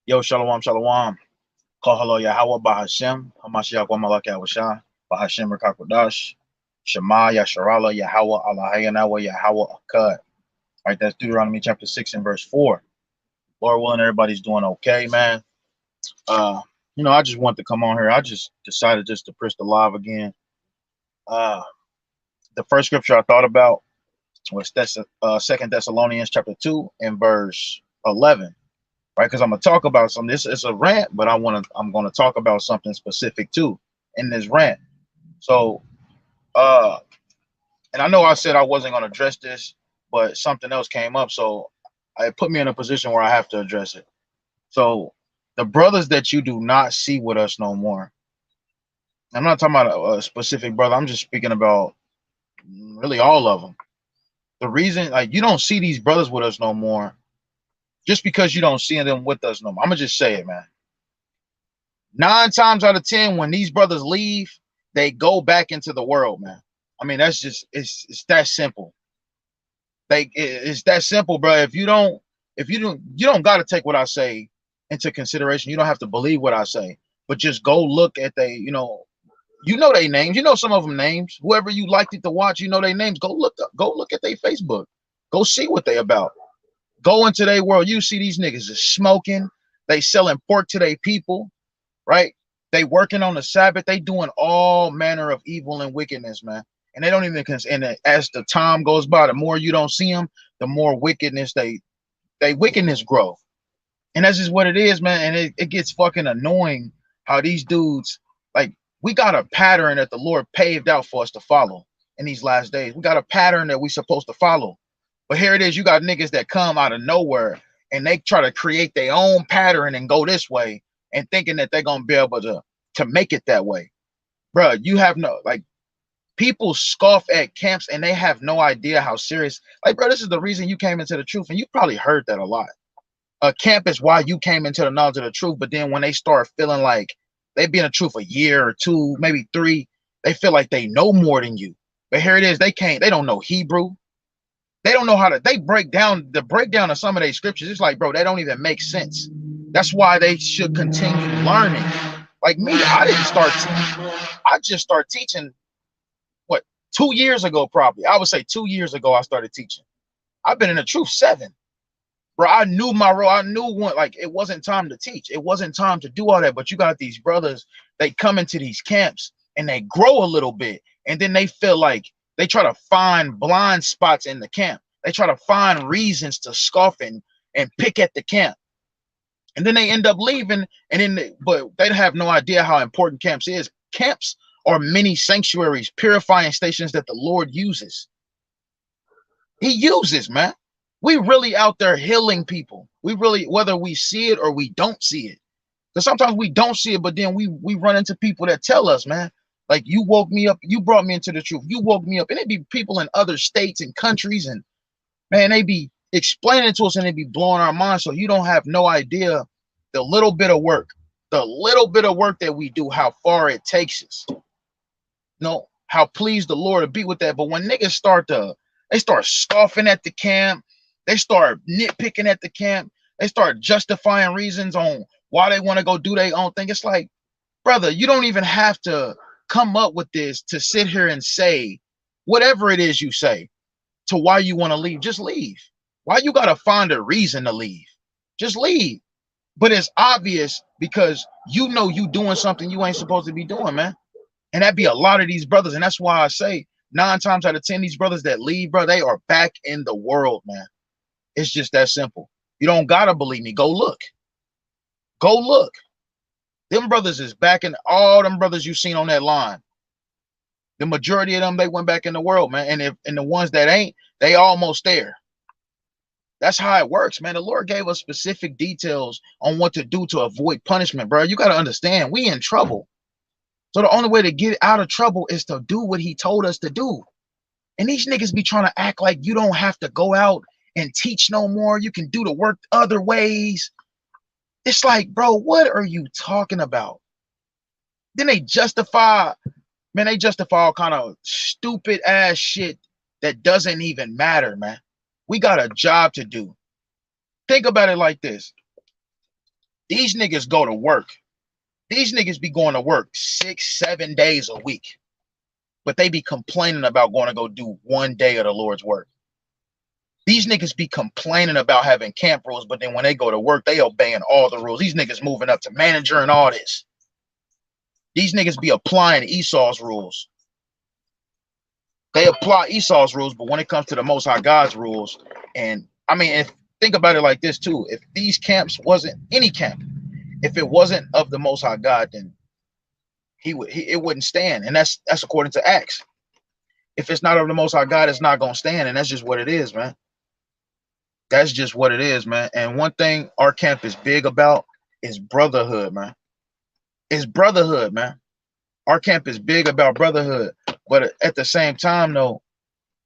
Yo, shalom, shalom. Kahalo Yahweh Bahashem, Hamashiach Wamalak Yahweh Bahashem Rakakodash, Shema Yasharala Yahweh Allahayanawa Yahweh Akkad. All right, that's Deuteronomy chapter 6 and verse 4. Lord willing, everybody's doing okay, man. Uh, I just want to come on here. I just decided just to press the live again. Uh, the first scripture I thought about was Second Thessalonians chapter 2 and verse 11. Right? Because I'm gonna talk about something. This is a rant, but I'm gonna talk about something specific too in this rant. So, uh, and I know I said I wasn't gonna address this, but something else came up, so it put me in a position where I have to address it. So, the brothers that you do not see with us no more. I'm not talking about a specific brother. I'm just speaking about really all of them. The reason, like, you don't see these brothers with us no more, just because you don't see them with us no more. I'm gonna just say it, man. 9 times out of 10, when these brothers leave, they go back into the world, man. I mean, that's just it's that simple. It's that simple, bro. You don't got to take what I say into consideration. You don't have to believe what I say, but just go look at they names. You know some of them names. Whoever you liked it to watch, you know their names. Go look at their Facebook. Go see what they about. Go into their world. You see these niggas is smoking. They selling pork to their people, right? They working on the Sabbath. They doing all manner of evil and wickedness, man. And they don't even and as the time goes by, the more you don't see them, the more wickedness they wickedness grow. And that's just what it is, man. And it gets fucking annoying how these dudes, like, we got a pattern that the Lord paved out for us to follow in these last days. We got a pattern that we supposed to follow. But here it is, you got niggas that come out of nowhere and they try to create their own pattern and go this way and thinking that they're gonna be able to make it that way. Bro, you have no, like, people scoff at camps and they have no idea how serious. Like, bro, this is the reason you came into the truth, and you probably heard that a lot. A camp is why you came into the knowledge of the truth, but then when they start feeling like they've been in the truth a year or two, maybe three, they feel like they know more than you. But here it is, they don't know Hebrew. They don't know how to, they break down the breakdown of some of these scriptures. It's like, bro, they don't even make sense. That's why they should continue learning. Like me, I just started teaching, what, 2 years ago, probably. I would say 2 years ago, I started teaching. I've been in the truth 7. Bro, I knew my role. I knew when, like, it wasn't time to teach. It wasn't time to do all that. But you got these brothers, they come into these camps and they grow a little bit. And then they feel like they try to find blind spots in the camp. They try to find reasons to scoff and pick at the camp. And then they end up leaving. But they have no idea how important camps is. Camps are mini sanctuaries, purifying stations that the Lord uses. He uses, man. We really out there healing people. We really, whether we see it or we don't see it. Because sometimes we don't see it, but then we run into people that tell us, man, like, you woke me up, you brought me into the truth, you woke me up. And it'd be people in other states and countries, and man, they be explaining to us and they be blowing our minds. So you don't have no idea the little bit of work, that we do, how far it takes us. No, how pleased the Lord to be with that. But when niggas they start scoffing at the camp, they start nitpicking at the camp, they start justifying reasons on why they want to go do their own thing. It's like, brother, you don't even have to come up with this to sit here and say whatever it is you say to why you want to leave. Just leave. Why you gotta find a reason to leave? Just leave. But it's obvious because you know you doing something you ain't supposed to be doing, man. And that be a lot of these brothers. And that's why I say 9 times out of 10, these brothers that leave, bro, they are back in the world, man. It's just that simple. You don't gotta believe me. Go look. Go look. Them brothers is back in, all them brothers you seen on that line. The majority of them, they went back in the world, man. And the ones that ain't, they almost there. That's how it works, man. The Lord gave us specific details on what to do to avoid punishment, bro. You gotta understand, we in trouble. So the only way to get out of trouble is to do what he told us to do. And these niggas be trying to act like you don't have to go out and teach no more. You can do the work other ways. It's like, bro, what are you talking about? Then they justify all kind of stupid ass shit that doesn't even matter, man. We got a job to do. Think about it like this. These niggas go to work. These niggas be going to work 6, 7 days a week, but they be complaining about going to go do 1 day of the Lord's work. These niggas be complaining about having camp rules, but then when they go to work, they obeying all the rules. These niggas moving up to manager and all this. These niggas be applying Esau's rules. They apply Esau's rules, but when it comes to the Most High God's rules, and I mean, think about it like this too. If these camps wasn't any camp, if it wasn't of the Most High God, then it wouldn't stand. And that's according to Acts. If it's not of the Most High God, it's not gonna stand, and that's just what it is, man. That's just what it is, man. And one thing our camp is big about is brotherhood, man. It's brotherhood, man. Our camp is big about brotherhood, but at the same time, though,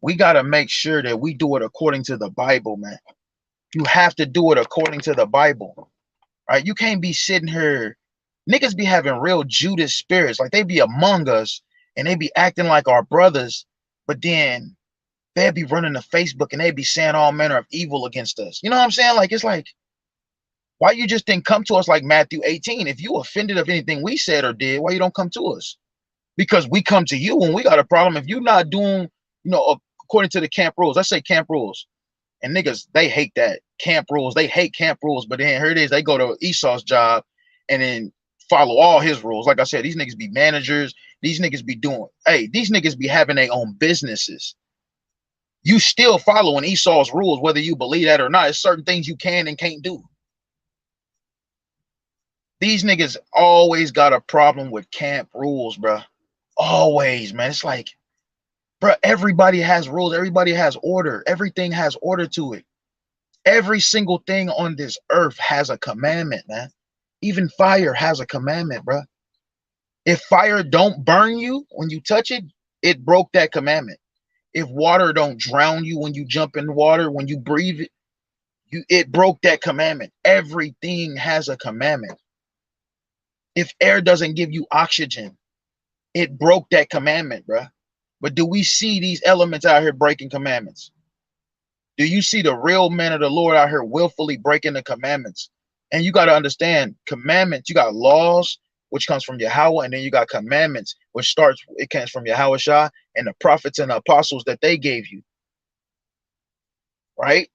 we gotta make sure that we do it according to the Bible, man. You have to do it according to the Bible, right? You can't be sitting here. Niggas be having real Judas spirits, like they be among us and they be acting like our brothers, but then they'd be running to Facebook and they'd be saying all manner of evil against us. You know what I'm saying? Like, it's like, why you just didn't come to us like Matthew 18? If you offended of anything we said or did, why you don't come to us? Because we come to you when we got a problem. If you're not doing, according to the camp rules, let's say camp rules, and niggas, they hate that camp rules. They hate camp rules, but then here it is. They go to Esau's job and then follow all his rules. Like I said, these niggas be managers. These niggas be doing, these niggas be having their own businesses. You still following Esau's rules, whether you believe that or not. There's certain things you can and can't do. These niggas always got a problem with camp rules, bro. Always, man. It's like, bro, everybody has rules. Everybody has order. Everything has order to it. Every single thing on this earth has a commandment, man. Even fire has a commandment, bro. If fire don't burn you when you touch it, it broke that commandment. If water don't drown you when you jump in water, when you breathe it, it broke that commandment. Everything has a commandment. If air doesn't give you oxygen, it broke that commandment, bro. But do we see these elements out here breaking commandments? Do you see the real men of the Lord out here willfully breaking the commandments? And you got to understand, commandments, you got laws, which comes from Yahweh, and then you got commandments, which it comes from Yahweh Shah and the prophets and the apostles that they gave you. Right?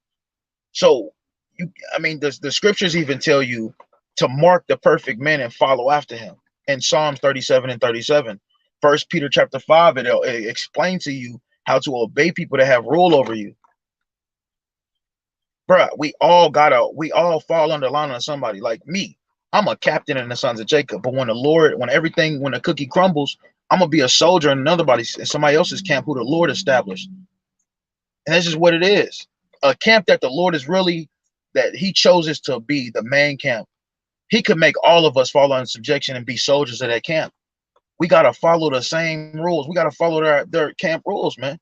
So, the scriptures even tell you to mark the perfect man and follow after him. In Psalms 37 and 37, 1 Peter chapter 5, it explains to you how to obey people that have rule over you. Bruh, we all fall under the line on somebody. Like me, I'm a captain in the sons of Jacob. But when the cookie crumbles, I'm gonna be a soldier in somebody else's camp who the Lord established. And that's just what it is. A camp that the Lord that he chose us to be the main camp. He could make all of us fall under subjection and be soldiers of that camp. We gotta follow the same rules. We gotta follow their camp rules, man.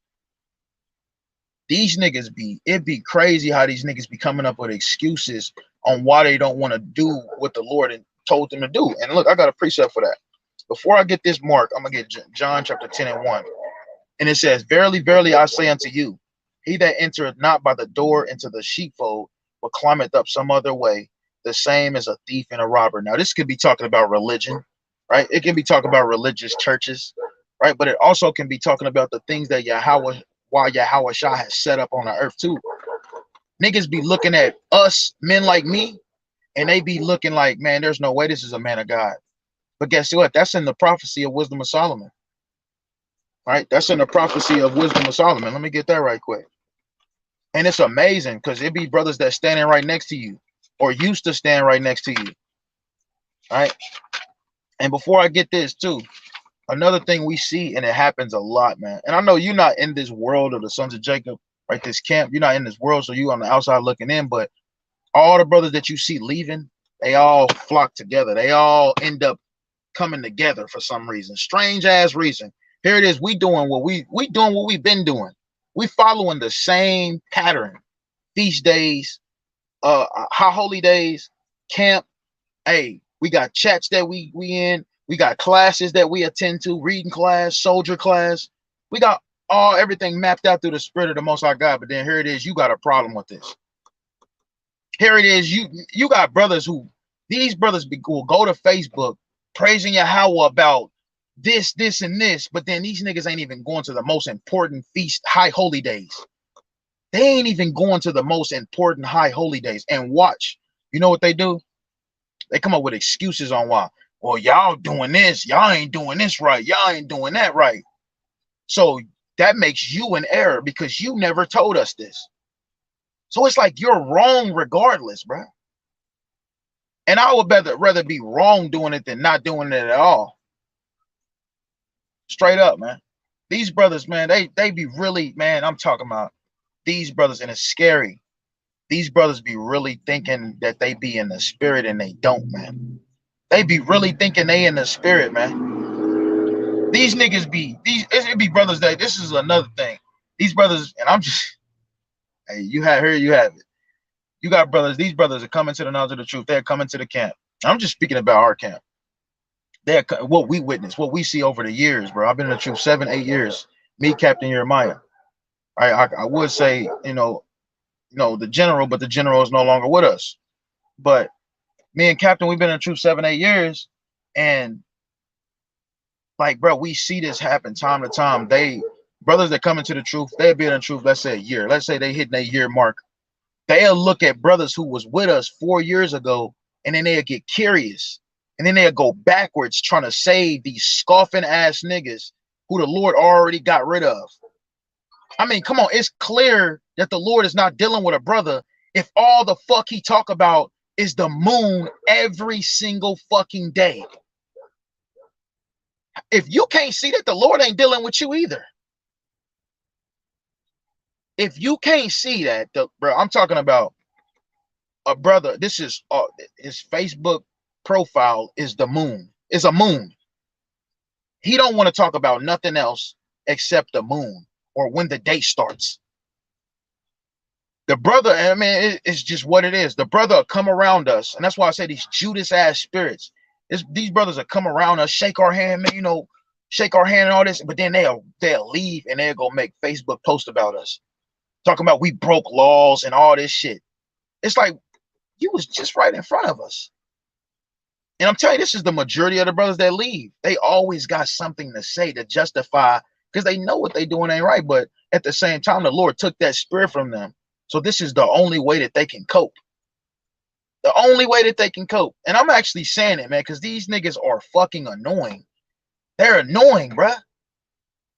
These niggas it'd be crazy how these niggas be coming up with excuses on why they don't want to do what the Lord told them to do. And look, I got a precept for that. Before I get this mark, I'm gonna get John chapter 10 and 1. And it says, "Verily, verily, I say unto you, he that entereth not by the door into the sheepfold, but climbeth up some other way, the same as a thief and a robber." Now, this could be talking about religion, right? It can be talking about religious churches, right? But it also can be talking about the things that Yahweh Shah has set up on the earth too. Niggas be looking at us, men like me, and they be looking like, man, there's no way this is a man of God. But guess what? That's in the prophecy of Wisdom of Solomon. Right? That's in the prophecy of Wisdom of Solomon. Let me get that right quick. And it's amazing because it be brothers that standing right next to you or used to stand right next to you. Right? And before I get this too, another thing we see, and it happens a lot, man. And I know you're not in this world of the sons of Jacob, right? This camp, you're not in this world, so you on the outside looking in. But all the brothers that you see leaving, they all flock together. They all end up coming together for some reason, strange ass reason. Here it is. We doing what we've been doing. We following the same pattern. Feast days, high holy days, camp. Hey, we got chats that we in. We got classes that we attend to, reading class, soldier class. We got everything mapped out through the spirit of the Most High God. But then here it is, you got a problem with this. Here it is, you got brothers who These brothers will go to Facebook praising Yahweh about this, and this, but then these niggas ain't even going to the most important feast, high holy days. They ain't even going to the most important high holy days. And watch, you know what they do? They come up with excuses on why. Well, y'all doing this, y'all ain't doing this right, y'all ain't doing that right. So that makes you in error because you never told us this. So it's like you're wrong regardless, bro. And I would rather be wrong doing it than not doing it at all. Straight up, man. These brothers, man, they be really, man, I'm talking about these brothers, and it's scary. These brothers be really thinking that they be in the spirit and they don't, man. They be really thinking they in the spirit, man. These niggas be, it be brothers that, this is another thing. These brothers, and I'm just, hey, you have here, you have it. You got brothers, these brothers are coming to the knowledge of the truth. They're coming to the camp. I'm just speaking about our camp. They're what we witness, what we see over the years, bro. I've been in the truth 7, 8 years. Me, Captain Jeremiah. I would say, the general, but the general is no longer with us. But me and Captain, we've been in the truth 7, 8 years, and like, bro, we see this happen time to time. Brothers that come into the truth, they'll be in the truth, let's say a year. Let's say they hit their year mark. They'll look at brothers who was with us 4 years ago, and then they'll get curious. And then they'll go backwards trying to save these scoffing ass niggas who the Lord already got rid of. I mean, come on, it's clear that the Lord is not dealing with a brother if all the fuck he talk about is the moon every single fucking day. If you can't see that, the Lord ain't dealing with you either. If you can't see that, bro, I'm talking about a brother. This is his Facebook profile is the moon. It's a moon. He don't want to talk about nothing else except the moon or when the day starts. The brother, I mean, it's just what it is. The brother will come around us, and that's why I say these Judas ass spirits. These brothers will come around us, shake our hand, man, shake our hand and all this, but then they'll leave and they'll go make Facebook post about us, talking about we broke laws and all this shit. It's like you was just right in front of us. And I'm telling you, this is the majority of the brothers that leave. They always got something to say to justify, because they know what they doing ain't right. But at the same time, the Lord took that spirit from them. So this is the only way that they can cope. The only way that they can cope. And I'm actually saying it, man, because these niggas are fucking annoying. They're annoying, bruh.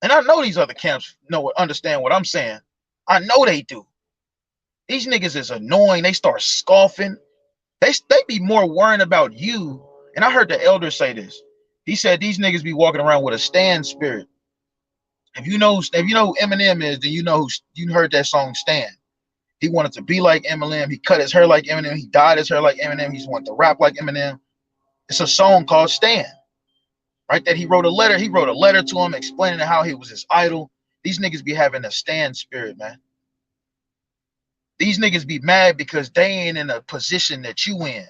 And I know these other camps understand what I'm saying. I know they do. These niggas is annoying. They start scoffing. They be more worrying about you. And I heard the elder say this. He said these niggas be walking around with a stand spirit. If you know Eminem is, then you heard that song Stand. He wanted to be like Eminem. He cut his hair like Eminem. He dyed his hair like Eminem. He wanted to rap like Eminem. It's a song called Stand. Right? That he wrote a letter. He wrote a letter to him explaining how he was his idol. These niggas be having a stand spirit, man. These niggas be mad because they ain't in a position that you in.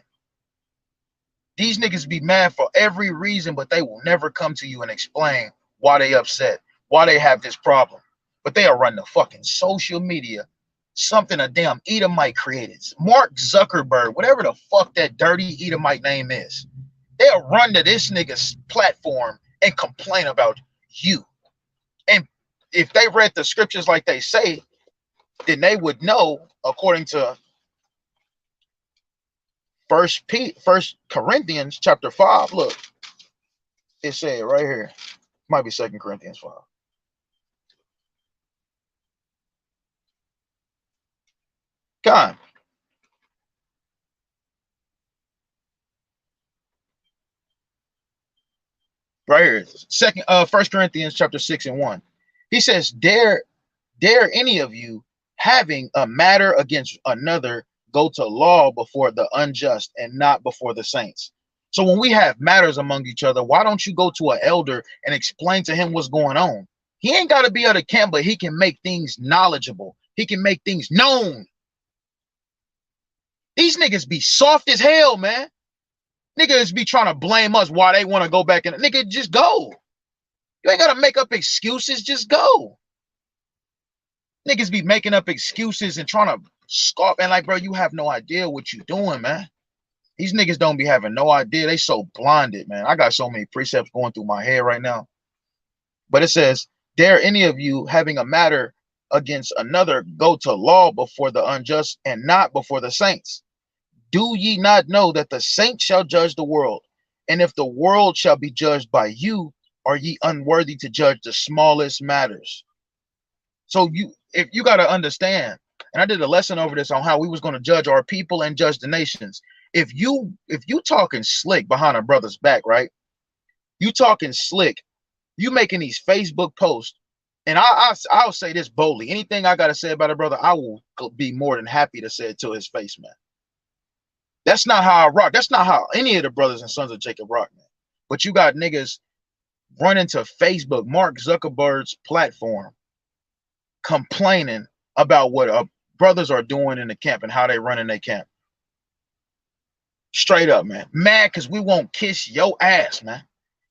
These niggas be mad for every reason, but they will never come to you and explain why they upset, why they have this problem. But they'll run the fucking social media, something a damn Edomite created. Mark Zuckerberg, whatever the fuck that dirty Edomite name is. They'll run to this nigga's platform and complain about you. And if they read the scriptures like they say, then they would know, according to First Corinthians chapter 5. Look, it said right here. Might be 2 Corinthians 5. God. Right here. 1 Corinthians chapter 6 and 1. He says, Dare any of you, having a matter against another, go to law before the unjust and not before the saints. So when we have matters among each other, why don't you go to an elder and explain to him what's going on? He ain't got to be out of camp, but he can make things knowledgeable. He can make things known. These niggas be soft as hell, man. Niggas be trying to blame us why they want to go back and nigga, just go. You ain't got to make up excuses. Just go. Niggas be making up excuses and trying to scoff and like, bro, you have no idea what you're doing, man. These niggas don't be having no idea. They so blinded, man. I got so many precepts going through my head right now. But it says, dare any of you having a matter against another go to law before the unjust and not before the saints? Do ye not know that the saints shall judge the world? And if the world shall be judged by you, are ye unworthy to judge the smallest matters? So if you got to understand, and I did a lesson over this on how we was going to judge our people and judge the nations. If you talking slick behind a brother's back, right? You talking slick. You making these Facebook posts, and I'll say this boldly. Anything I got to say about a brother, I will be more than happy to say it to his face, man. That's not how I rock. That's not how any of the brothers and sons of Jacob rock, man. But you got niggas running to Facebook, Mark Zuckerberg's platform, complaining about what brothers are doing in the camp and how they running their camp. Straight up, man. Mad because we won't kiss your ass, man.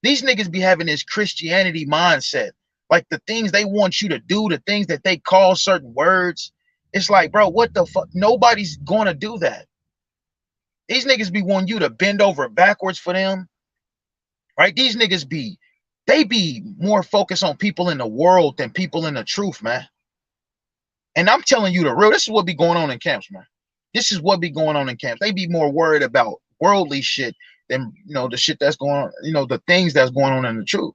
These niggas be having this Christianity mindset. Like the things they want you to do, the things that they call certain words. It's like, bro, what the fuck? Nobody's going to do that. These niggas be wanting you to bend over backwards for them. Right? These niggas they be more focused on people in the world than people in the truth, man. And I'm telling you the real, this is what be going on in camps, man. This is what be going on in camps. They be more worried about worldly shit than, the shit that's going on, the things that's going on in the truth.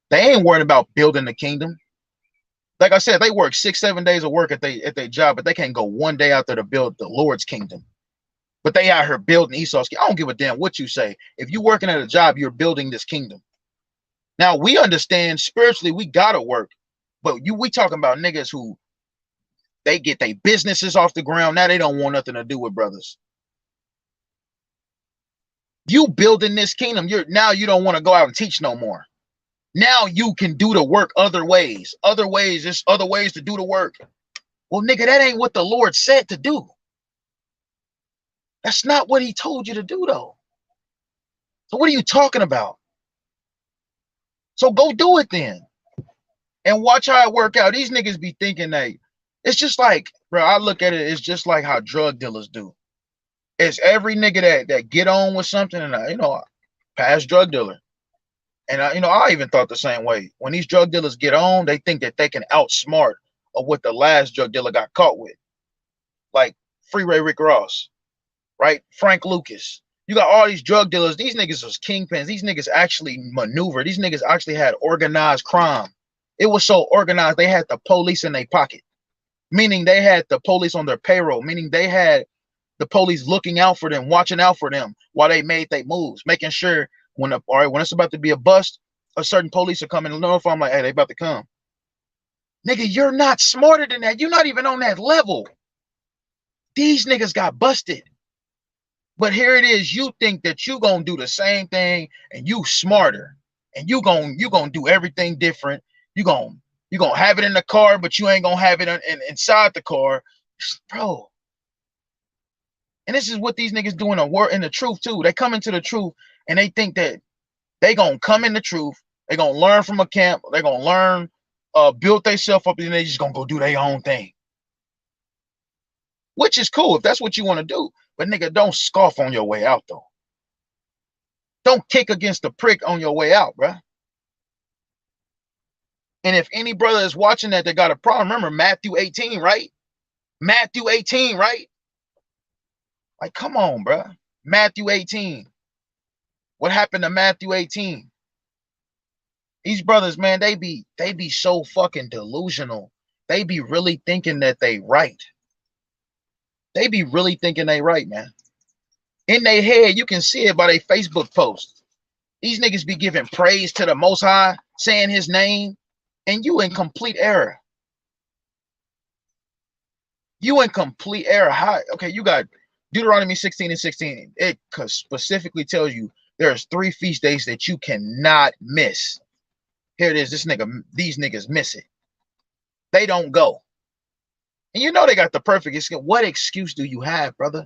They ain't worried about building the kingdom. Like I said, they work 6-7 days of work at their job, but they can't go one day out there to build the Lord's kingdom. But they out here building Esau's kingdom. I don't give a damn what you say. If you're working at a job, you're building this kingdom. Now, we understand spiritually we gotta work, but we talking about niggas who they get their businesses off the ground. Now they don't want nothing to do with brothers. You building this kingdom, now you don't want to go out and teach no more. Now you can do the work other ways. There's other ways to do the work. Well, nigga, that ain't what the Lord said to do. That's not what he told you to do, though. So what are you talking about? So go do it then. And watch how it work out. These niggas be thinking it's just like, bro, I look at it, it's just like how drug dealers do. It's every nigga that get on with something, and past drug dealer. And I even thought the same way. When these drug dealers get on, they think that they can outsmart of what the last drug dealer got caught with. Like Freeway Rick Ross, right? Frank Lucas. You got all these drug dealers. These niggas was kingpins. These niggas actually maneuvered. These niggas actually had organized crime. It was so organized, they had the police in their pocket. Meaning they had the police on their payroll. Meaning they had the police looking out for them, watching out for them while they made their moves, making sure when it's about to be a bust, a certain police are coming and notify them like, hey, they about to come. Nigga, you're not smarter than that. You're not even on that level. These niggas got busted. But here it is. You think that you gonna do the same thing and you smarter. And you gonna do everything different. You gonna have it in the car, but you ain't gonna have it inside the car. Bro. And this is what these niggas do in the truth too. They come into the truth and they think that they gonna come in the truth. They gonna learn from a camp. They gonna learn, build themselves up, and they just gonna go do their own thing. Which is cool if that's what you want to do. But nigga, don't scoff on your way out though. Don't kick against the prick on your way out, bro. And if any brother is watching that got a problem, remember Matthew 18, right? Matthew 18, right? Like, come on, bro. Matthew 18. What happened to Matthew 18? These brothers, man, they be so fucking delusional. They be really thinking that they right. They be really thinking they right, man. In their head, you can see it by their Facebook posts. These niggas be giving praise to the Most High, saying his name, and you in complete error. You in complete error. How? Okay, you got Deuteronomy 16:16. It specifically tells you there's 3 feast days that you cannot miss. Here it is. These niggas miss it. They don't go. And you know they got the perfect excuse. What excuse do you have, brother?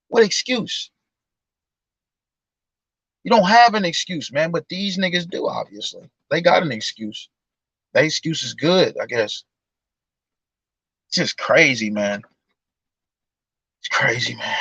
What excuse? You don't have an excuse, man, but these niggas do, obviously. They got an excuse. That excuse is good, I guess. It's just crazy, man. It's crazy, man.